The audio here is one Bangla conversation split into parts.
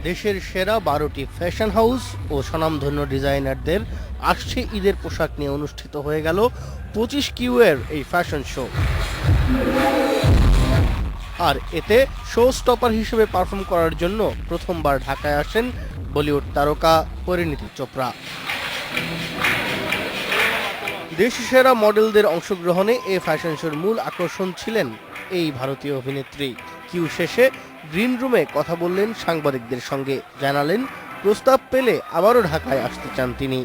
দেশের সেরা 12টি ফ্যাশন হাউস ও স্বনামধন্য ডিজাইনারদের আসছে ঈদের পোশাক নিয়ে অনুষ্ঠিত হয়ে গেল 25Q এর এই ফ্যাশন শো। আর এতে শো স্টপার হিসেবে পারফর্ম করার জন্য প্রথমবার ঢাকায় আসেন বলিউড তারকা পরিণীতি চোপড়া। দেশি সেরা মডেলদের অংশগ্রহণে এ ফ্যাশন শোর মূল আকর্ষণ ছিলেন এই ভারতীয় অভিনেত্রী। কিউ শেষে গ্রিন রুমে কথা বললেন সাংবাদিকদের সঙ্গে, জানালেন প্রস্তাব পেলে আবারও ঢাকায় আসতে চান তিনি।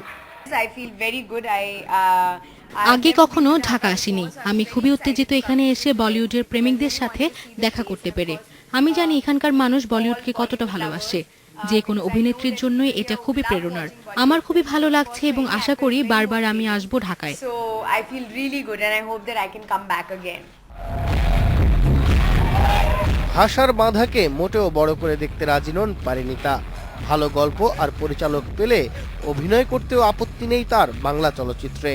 আগে কখনো ঢাকা আসিনি। আমি খুবই উত্তেজিত এখানে এসে বলিউডের প্রেমিকদের সাথে দেখা করতে পেরে। আমি জানি এখানকার মানুষ বলিউডকে কতটা ভালোবাসে। যে কোনো অভিনেত্রীর জন্যই এটা খুবই প্রেরণার। আমার খুবই ভালো লাগছে এবং আশা করি বারবার আমি আসবো ঢাকায়। ভাষার বাঁধাকে মোটেও বড় করে দেখতে রাজি নন পরিণীতা। ভালো গল্প আর পরিচালক পেলে অভিনয় করতেও আপত্তি নেই তার বাংলা চলচ্চিত্রে।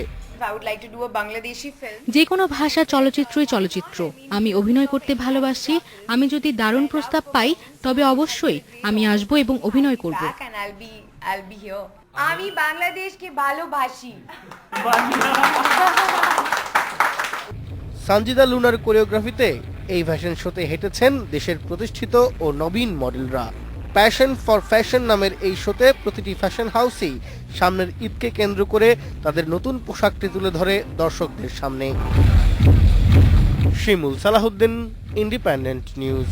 যে কোনো ভাষা চলচ্চিত্রই চলচ্চিত্র। আমি অভিনয় করতে ভালোবাসি। আমি যদি দারুণ প্রস্তাব পাই তবে অবশ্যই আমি আসবো এবং অভিনয় করব। আমি বাংলাদেশকে ভালোবাসি। সানজিদা লুনার কোরিওগ্রাফিতে এই ফ্যাশন শোতে হেঁটেছেন দেশের প্রতিষ্ঠিত ও নবীন মডেলরা। প্যাশন ফর ফ্যাশন নামের এই শোতে প্রতিটি ফ্যাশন হাউসই সামনের ঈদকে কেন্দ্র করে তাদের নতুন পোশাকটি তুলে ধরে দর্শকদের সামনে। শিমুল সালাহুদ্দিন, ইন্ডিপেন্ডেন্ট নিউজ।